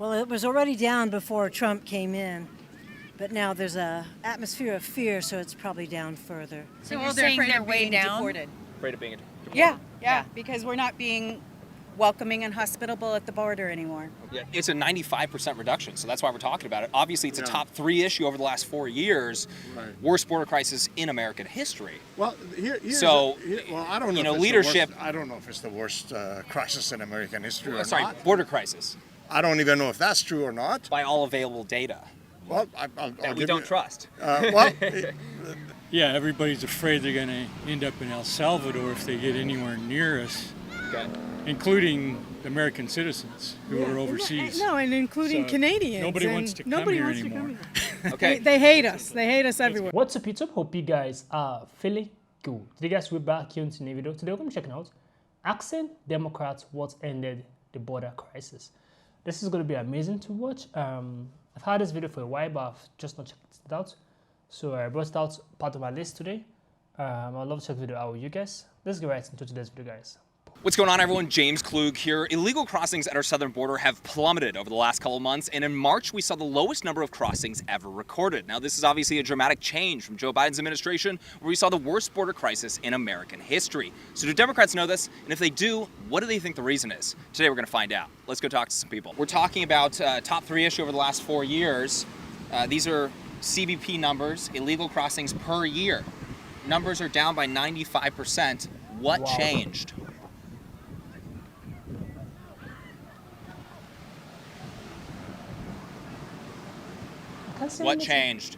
Well, it was already down before Trump came in, but now there's a atmosphere of fear, so it's probably down further. So you're saying they're way down? Deported. Afraid of being deported. Yeah, because we're not being welcoming and hospitable at the border anymore. Yeah, it's a 95% reduction, so that's why we're talking about it. Obviously, it's a top 3 issue over the last 4 years. Right. Worst border crisis in American history. Well, I don't know. Leadership. I don't know if it's the worst crisis in American history or Sorry, not. border crisis. I don't even know if that's true or not. By all available data. Well, That we don't trust. Yeah, everybody's afraid they're going to end up in El Salvador if they get anywhere near us, Okay. including American citizens who are overseas. No, and including So Canadians. nobody and wants to come nobody here wants to anymore. come here. Okay. They hate us. They hate us everywhere. What's up YouTube? Hope you guys are feeling good. Today guys, we're back here in the new video. Today we're going to be checking out asking Democrats what ended the border crisis. This is going to be amazing to watch. I've had this video for a while, but I've just not checked it out. So I brought it out part of my list today. I'd love to check the video out with you guys. Let's get right into today's video, guys. What's going on, everyone? James Klug here. Illegal crossings at our southern border have plummeted over the last couple of months, and in March we saw the lowest number of crossings ever recorded. Now, this is obviously a dramatic change from Joe Biden's administration, where we saw the worst border crisis in American history. So do Democrats know this? And if they do, what do they think the reason is? Today we're going to find out. Let's go talk to some people. We're talking about top 3 issue over the last 4 years. These are CBP numbers, illegal crossings per year. Numbers are down by 95%. What changed? What changed?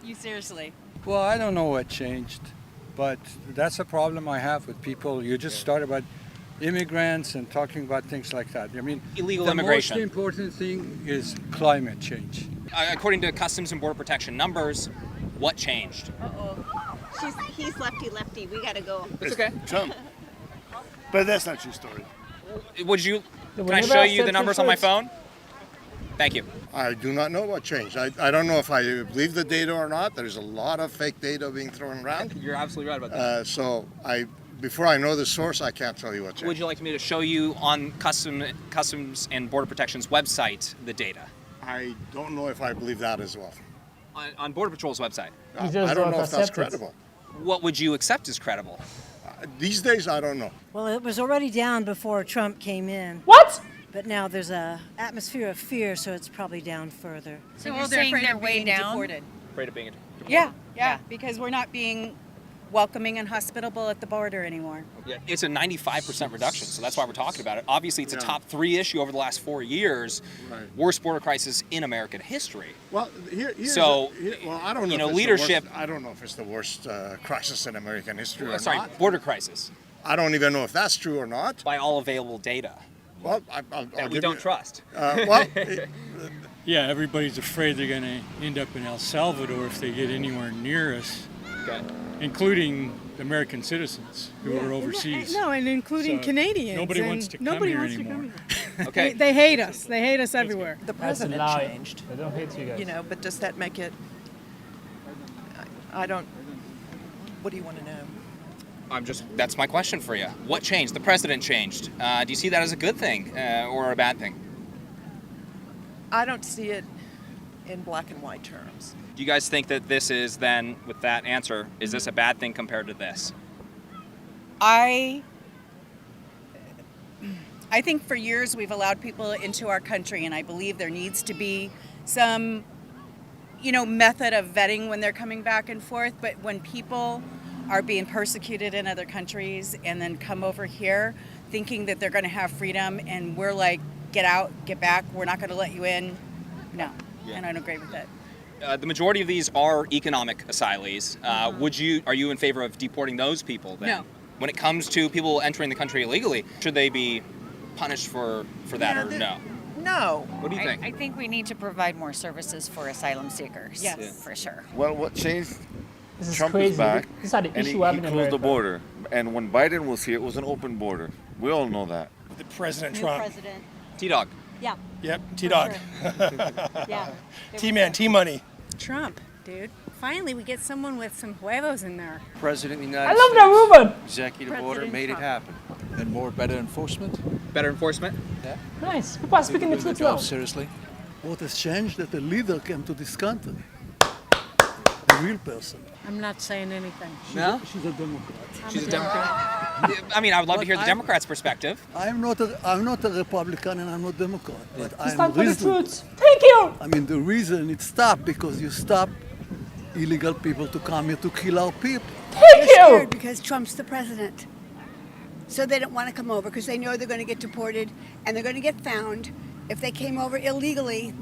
You seriously? Well, I don't know what changed, but that's a problem I have with people. You just start about immigrants and talking about things like that. I mean, Illegal immigration. The most important thing is climate change. According to Customs and Border Protection numbers, what changed? He's lefty. We gotta go. It's okay. Trump. But that's not your story. Can I show you the numbers on my phone? Thank you. I do not know what changed. I don't know if I believe the data or not. There's a lot of fake data being thrown around. You're absolutely right about that. Before I know the source, I can't tell you what changed. Would you like me to show you on Customs and Border Protection's website the data? I don't know if I believe that as well. On Border Patrol's website? I don't know if that's credible. What would you accept as credible? These days, I don't know. Well, it was already down before Trump came in. What? But now there's a atmosphere of fear, so it's probably down further. So you're saying they're way down? Afraid of being deported. Yeah, because we're not being welcoming and hospitable at the border anymore. Yeah, it's a 95% reduction, so that's why we're talking about it. Obviously, it's a top 3 issue over the last 4 years. Right. Worst border crisis in American history. Well, I don't know. Leadership. I don't know if it's the worst crisis in American history or Sorry, not. border crisis. I don't even know if that's true or not. By all available data. Well, that we don't trust. Yeah, everybody's afraid they're going to end up in El Salvador if they get anywhere near us, including American citizens who are overseas. No, and including So Canadians. nobody and wants to come nobody here wants anymore. To come here. Okay. They hate us. They hate us everywhere. The president changed. They don't hate you guys. You know, but does that make it? I don't. What do you want to know? That's my question for you. What changed? The president changed. Do you see that as a good thing or a bad thing? I don't see it in black and white terms. Do you guys think that this is then, with that answer, is this a bad thing compared to this? I think for years we've allowed people into our country, and I believe there needs to be some, method of vetting when they're coming back and forth. But when people are being persecuted in other countries and then come over here thinking that they're going to have freedom, and we're like, get out, get back, we're not going to let you in. No, and I don't agree with it. The majority of these are economic asylees. Are you in favor of deporting those people then? No. When it comes to people entering the country illegally, should they be punished for that or no? No. What do you think? I think we need to provide more services for asylum seekers. Yes. For sure. Well, what changed? This is Trump crazy. is back, This is the and he issue having in closed the America. border. And when Biden was here, it was an open border. We all know that. The President New Trump. president. T-Dog. Yeah. Yep, T-Dog. Yeah. T-Man, T-Money. Trump, dude. Finally, we get someone with some huevos in there. President of the I United love States. that movement. Executive President order made Trump. it happen. And better enforcement. Better enforcement? Yeah. Nice. People are speaking the truth now. Seriously. What has changed that a leader came to this country. A real person. I'm not saying anything. No? She's a Democrat. She's a Democrat? I mean, I would love to hear the Democrats' perspective. I'm not a Republican and I'm not Democrat, but I'm Stand for the reasonable. truth. Thank you. I mean, the reason it stopped because you stop illegal people to come here to kill our people. Thank you. Scared because Trump's the president. So they don't want to come over because they know they're going to get deported and they're going to get found. If they came over illegally,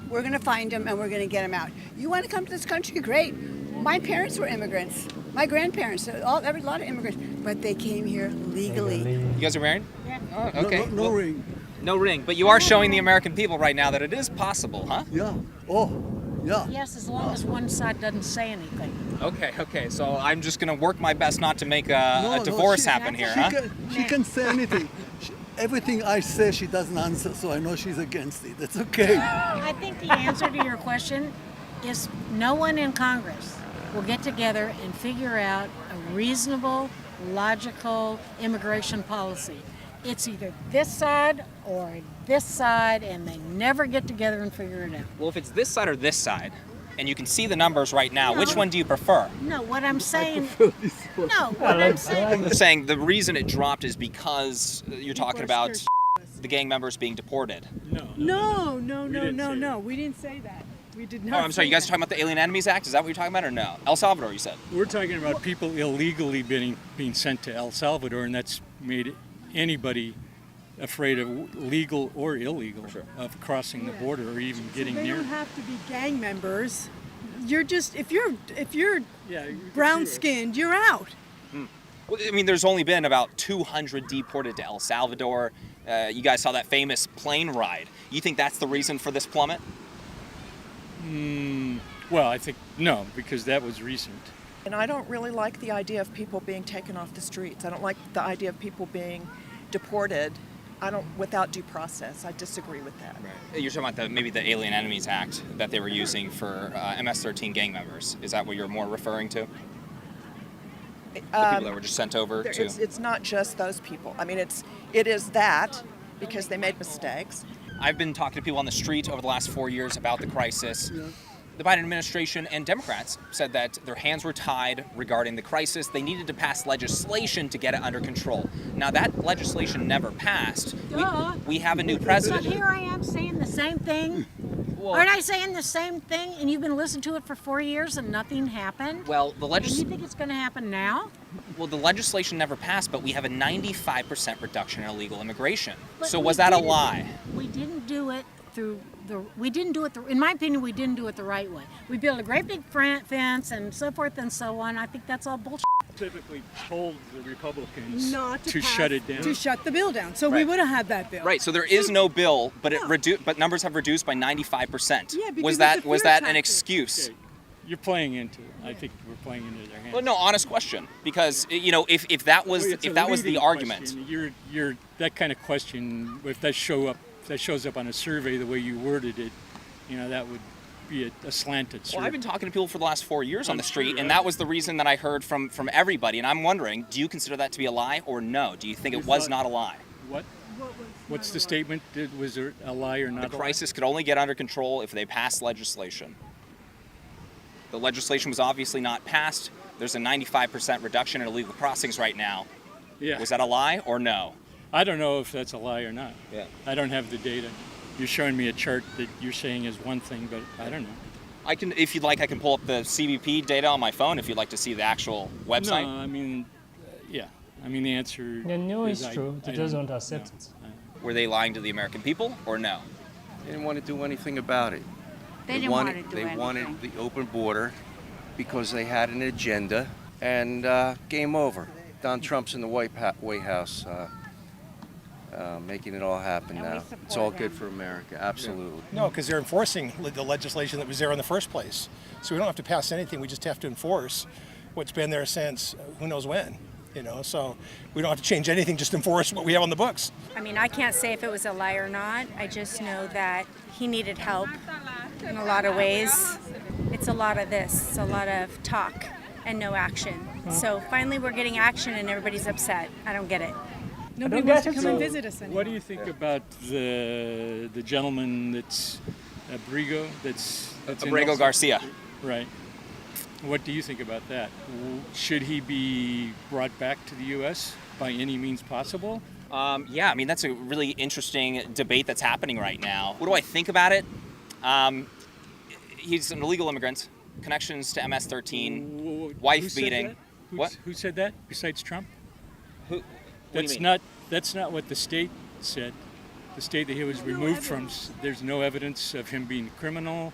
we're going to find them and we're going to get them out. You want to come to this country? Great. My parents were immigrants. My grandparents, a lot of immigrants, but they came here legally. You guys are married? Yeah. Oh, okay. No ring. No ring, but you are showing the American people right now that it is possible, huh? Yeah. Oh, yeah. Yes, as long as one side doesn't say anything. Okay. So I'm just gonna work my best not to make a divorce happen here, huh? She can say anything. Everything I say, she doesn't answer, so I know she's against it. That's okay. I think the answer to your question is no one in Congress will get together and figure out a reasonable, logical immigration policy. It's either this side or this side, and they never get together and figure it out. Well, if it's this side or this side, and you can see the numbers right now, which one do you prefer? No, what I'm saying. No, what I'm saying. You're saying the reason it dropped is because you're talking about the gang members being deported. No. We didn't say that. We did not. Oh, I'm sorry. You guys are talking about the Alien Enemies Act? Is that what you're talking about, or no? El Salvador, you said. We're talking about people illegally being sent to El Salvador, and that's made anybody afraid of legal or illegal of crossing the border or even getting They near. don't have to be gang members. You're just if you're brown skinned, you're out. Well, I mean, there's only been about 200 deported to El Salvador. You guys saw that famous plane ride. You think that's the reason for this plummet? Well, I think no, because that was recent. And I don't really like the idea of people being taken off the streets. I don't like the idea of people being deported. Without due process. I disagree with that. Right. You're talking about maybe the Alien Enemies Act that they were using for MS-13 gang members. Is that what you're more referring to? The people that were just sent over to? It's not just those people. I mean, it is that because they made mistakes. I've been talking to people on the street over the last 4 years about the crisis. The Biden administration and Democrats said that their hands were tied regarding the crisis. They needed to pass legislation to get it under control. Now, that legislation never passed. We have a new president. So here I am saying the same thing. Aren't I saying the same thing? And you've been listening to it for 4 years and nothing happened? Well, the And you think it's going to happen now? Well, the legislation never passed, but we have a 95% reduction in illegal immigration. But So we was that a didn't- lie? We didn't do it in my opinion, we didn't do it the right way. We built a great big fence and so forth and so on. I think that's all bullshit. Typically told the Republicans Not to pass- shut it down. To shut the bill down. So we Right. would have had that bill. Right, so there is no bill, but but numbers have reduced by 95%. Yeah, because was it's that a was fear that an tactic. excuse? Okay, you're playing into it. I think we're playing into their hands. Well, no, honest question, because if that was It's a if that was the leading argument, question. You're that kind of question. If that shows up on a survey the way you worded it, that would be a slanted survey. well, I've been talking to people for the last 4 years on the street, and that was the reason that I heard from everybody. And I'm wondering, do you consider that to be a lie or no? Do you think it was not a lie? What? What's the statement? Was there a lie or not? The crisis could only get under control if they passed legislation. The legislation was obviously not passed. There's a 95% reduction in illegal crossings right now. Yeah. Was that a lie or no? I don't know if that's a lie or not. Yeah. I don't have the data. You're showing me a chart that you're saying is one thing, but I don't know. I can, if you'd like, I can pull up the CBP data on my phone if you'd like to see the actual website. No, I mean, yeah. I mean, the answer. They know is it's true. They just don't accept it. Were they lying to the American people or no? They didn't want to do anything about it. They didn't want to do They anything. wanted the open border because they had an agenda, and game over. Don Trump's in the White House making it all happen now. It's all good for America, absolutely. No, because they're enforcing the legislation that was there in the first place. So we don't have to pass anything. We just have to enforce what's been there since who knows when. So we don't have to change anything, just enforce what we have on the books. I mean, I can't say if it was a lie or not. I just know that he needed help in a lot of ways. It's a lot of this. It's a lot of talk and no action. So finally we're getting action and everybody's upset. I don't get it. Nobody don't wants get to it. come and So visit us anymore. What do you think about the gentleman that's Abrigo? That's in Abrego El- Garcia. Right. What do you think about that? Should he be brought back to the U.S. by any means possible? Yeah, I mean, that's a really interesting debate that's happening right now. What do I think about it? He's an illegal immigrant, connections to MS-13, wife beating. What? Who said that besides Trump? Who? That's not what the state said. The state that he was removed from, there's no evidence of him being criminal,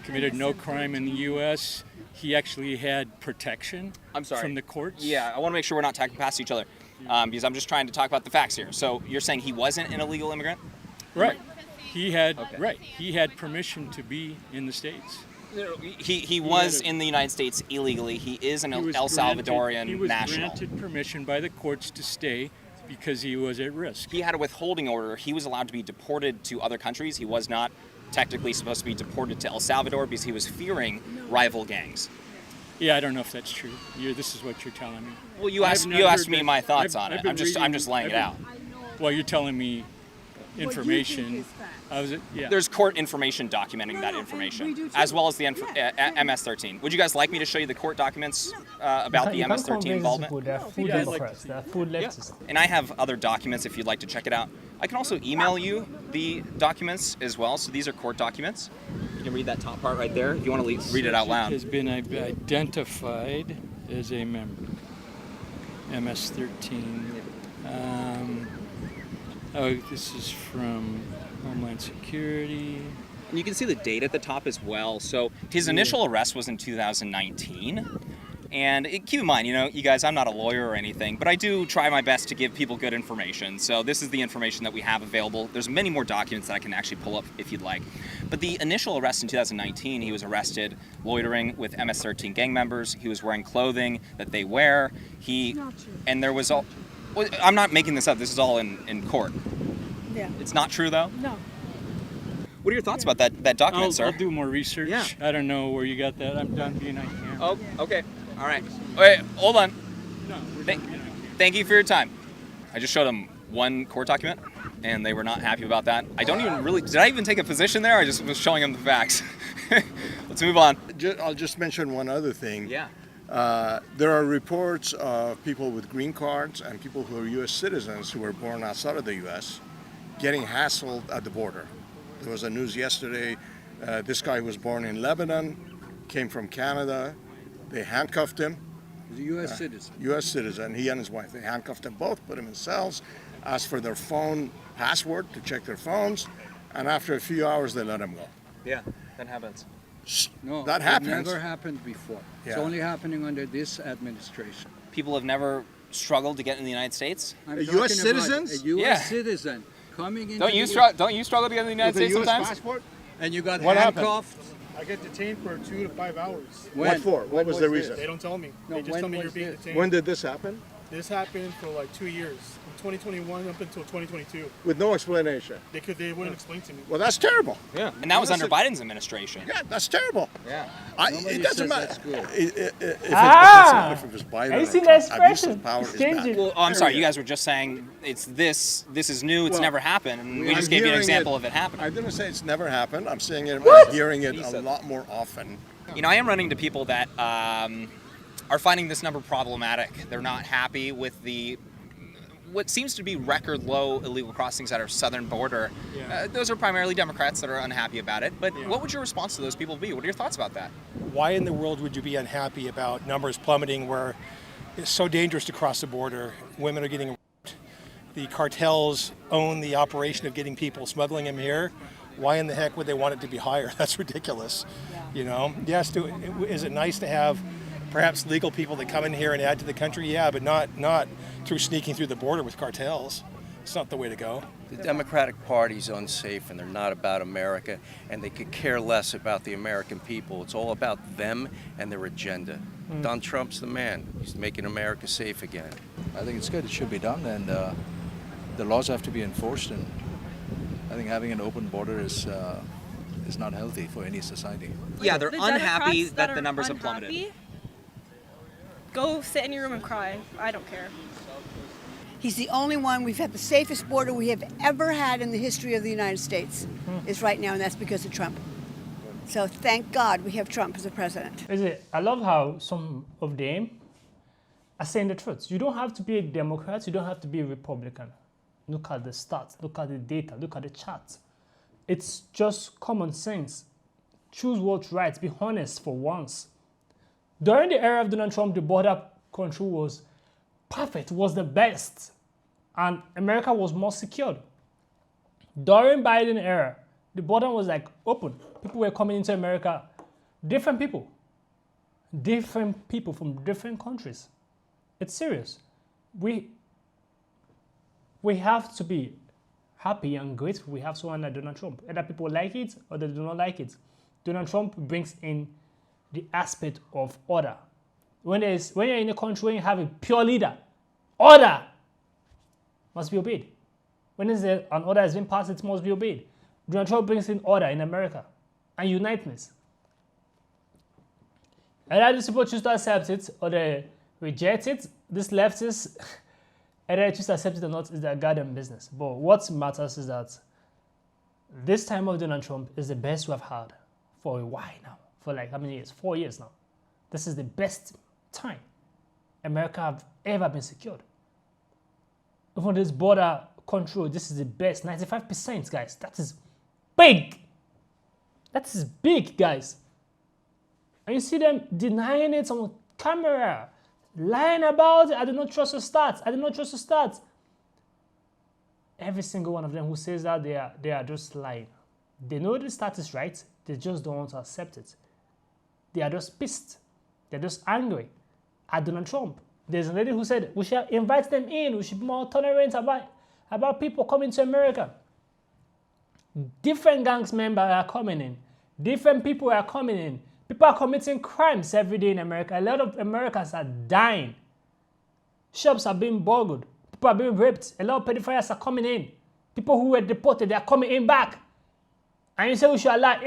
committed no crime in the U.S. He actually had protection from the courts. Yeah, I want to make sure we're not talking past each other because I'm just trying to talk about the facts here. So you're saying he wasn't an illegal immigrant? Right. He had He had permission to be in the States. He was in the United States illegally. He is an El Salvadorian He was national. granted permission by the courts to stay because he was at risk. He had a withholding order. He was allowed to be deported to other countries. He was not technically supposed to be deported to El Salvador because he was fearing rival gangs. Yeah, I don't know if that's true. This is what you're telling me. Well, you asked me my thoughts on it. I'm just laying it out. Well, you're telling me information. There's court information documenting that information, as well as the MS-13. Would you guys like me to show you the court documents about the MS-13 involvement? They're full Democrats. They're full leftists. And I have other documents if you'd like to check it out. I can also email you the documents as well. So these are court documents. You can read that top part right there if you want to read it out loud. Has been identified as a member. MS-13. This is from Homeland Security. And you can see the date at the top as well. So his initial arrest was in 2019. And keep in mind, you guys, I'm not a lawyer or anything, but I do try my best to give people good information. So this is the information that we have available. There's many more documents that I can actually pull up if you'd like. But the initial arrest in 2019, he was arrested loitering with MS-13 gang members. He was wearing clothing that they wear. And there was all... Well, I'm not making this up. This is all in court. Yeah. It's not true, though? No. What are your thoughts about that document, sir? I'll do more research. Yeah. I don't know where you got that. I'm done being on camera. Oh, okay. All right. Wait, hold on. Thank you for your time. I just showed them one court document, and they were not happy about that. I don't even really... Did I even take a position there? I just was showing them the facts. Let's move on. I'll just mention one other thing. Yeah. There are reports of people with green cards and people who are U.S. citizens who were born outside of the U.S. getting hassled at the border. There was a news yesterday. This guy was born in Lebanon, came from Canada. They handcuffed him. He's a U.S. citizen. U.S. citizen, he and his wife. They handcuffed them both, put them in cells, asked for their phone password to check their phones, and after a few hours, they let them go. Yeah, that happens. No, that it happens. never happened before. Yeah. It's only happening under this administration. People have never struggled to get in the United States? I'm U.S. talking about citizens? A U.S. citizen coming into Don't you struggle to get in the United States With a U.S. sometimes? passport? and you got What happened? handcuffed. I get detained for 2 to 5 hours. What for? What was the reason? They don't tell me. No, They just when tell me was you're being this? detained. When did this happen? This happened for like 2 years, from 2021 up until 2022. With no explanation. They wouldn't explain to me. Well, that's terrible. Yeah. And that was under Biden's administration. Yeah, that's terrible. Yeah. It doesn't matter. That's good. If it was Biden Have you or seen Trump, that abuse of expression? power It's is bad. changing. Well, I'm sorry, you guys were just saying this is new, it's Well, never happened, and we I'm just gave you an hearing example it- of it happening. I didn't say it's never happened. I'm saying it. I'm hearing it a lot more often. I am running into people that are finding this number problematic. They're not happy with what seems to be record low illegal crossings at our southern border. Yeah. Those are primarily Democrats that are unhappy about it. But what would your response to those people be? What are your thoughts about that? Why in the world would you be unhappy about numbers plummeting where it's so dangerous to cross the border? Women are getting raped. The cartels own the operation of getting people, smuggling them here. Why in the heck would they want it to be higher? That's ridiculous. Yes, is it nice to have perhaps legal people that come in here and add to the country? Yeah, but not through sneaking through the border with cartels. It's not the way to go. The Democratic Party's unsafe and they're not about America, and they could care less about the American people. It's all about them and their agenda. Donald Trump's the man. He's making America safe again. I think it's good. It should be done, and the laws have to be enforced. And I think having an open border is not healthy for any society. Yeah, they're unhappy Democrats that the are numbers have plummeted. unhappy, go sit in your room and cry. I don't care. He's the only one. We've had the safest border we have ever had in the history of the United States is right now, and that's because of Trump. So thank God we have Trump as a president. I love how some of them are saying the truth. You don't have to be a Democrat. You don't have to be a Republican. Look at the stats. Look at the data. Look at the charts. It's just common sense. Choose what's right. Be honest for once. During the era of Donald Trump, the border control was perfect, was the best, and America was more secured. During Biden era, the border was like open. People were coming into America, different people from different countries. It's serious. We have to be happy and grateful we have someone like Donald Trump. Either people like it or they do not like it. Donald Trump brings in the aspect of order. When you're in a country when you have a pure leader, order must be obeyed. When an order has been passed, it must be obeyed. Donald Trump brings in order in America and uniteness. Either these people choose to accept it or they reject it. This leftists, either they choose to accept it or not, is their goddamn business. But what matters is that this time of Donald Trump is the best we've had for a while now. For like how many years? 4 years now. This is the best time America have ever been secured. Even this border control, this is the best. 95%, guys. That is big. That is big, guys. And you see them denying it on camera, lying about it. I do not trust your stats. I do not trust your stats. Every single one of them who says that, they are just lying. They know the stat is right. They just don't want to accept it. They are just pissed. They're just angry at Donald Trump. There's a lady who said we should invite them in. We should be more tolerant about people coming to America. Different gangs members are coming in. Different people are coming in. People are committing crimes every day in America. A lot of Americans are dying. Shops are being burgled. People are being raped. A lot of pedophiles are coming in. People who were deported, they are coming in back. And you say we should allow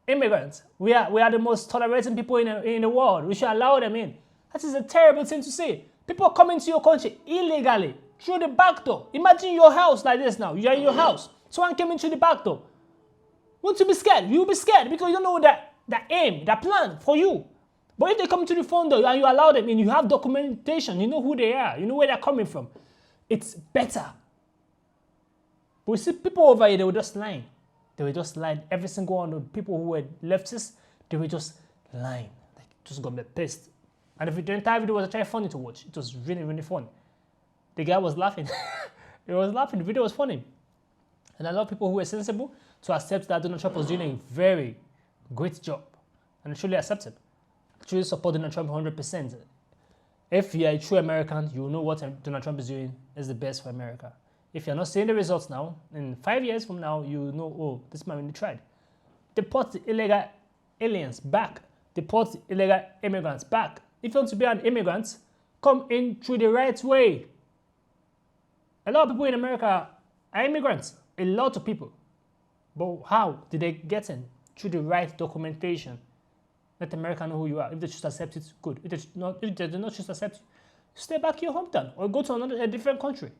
immigrants. We are the most tolerating people in the world. We should allow them in. That is a terrible thing to say. People are coming to your country illegally through the back door. Imagine your house like this now. You're in your house. Someone came in through the back door. Won't you be scared? You'll be scared because you don't know that aim, that plan for you. But if they come to the front door and you allow them in, you have documentation. You know who they are. You know where they're coming from. It's better. But we see people over here, they were just lying. They were just lying. Every single one of the people who were leftists, they were just lying. Like, just got me pissed. And the entire video was actually funny to watch. It was really, really funny. The guy was laughing. He was laughing. The video was funny. And a lot of people who were sensible to accept that Donald Trump was doing a very great job. And truly accept it. Truly support Donald Trump 100%. If you're a true American, you know what Donald Trump is doing is the best for America. If you're not seeing the results now, in 5 years from now, you know, oh, this man really tried. Deport the illegal aliens back. Deport the illegal immigrants back. If you want to be an immigrant, come in through the right way. A lot of people in America are immigrants. A lot of people. But how did they get in? Through the right documentation. Let America know who you are. If they choose to accept it, good. If they do not choose to accept you, stay back in your hometown or go to a different country.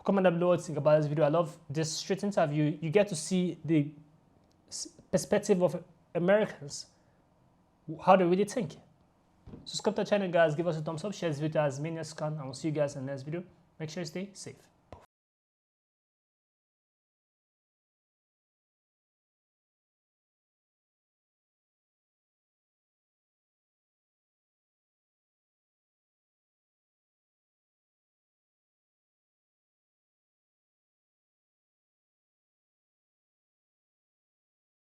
Comment down below what you think about this video. I love this straight interview. You get to see the perspective of Americans, how they really think. Subscribe to the channel, guys. Give us a thumbs up. Share this video as many as you can. I will see you guys in the next video. Make sure you stay safe.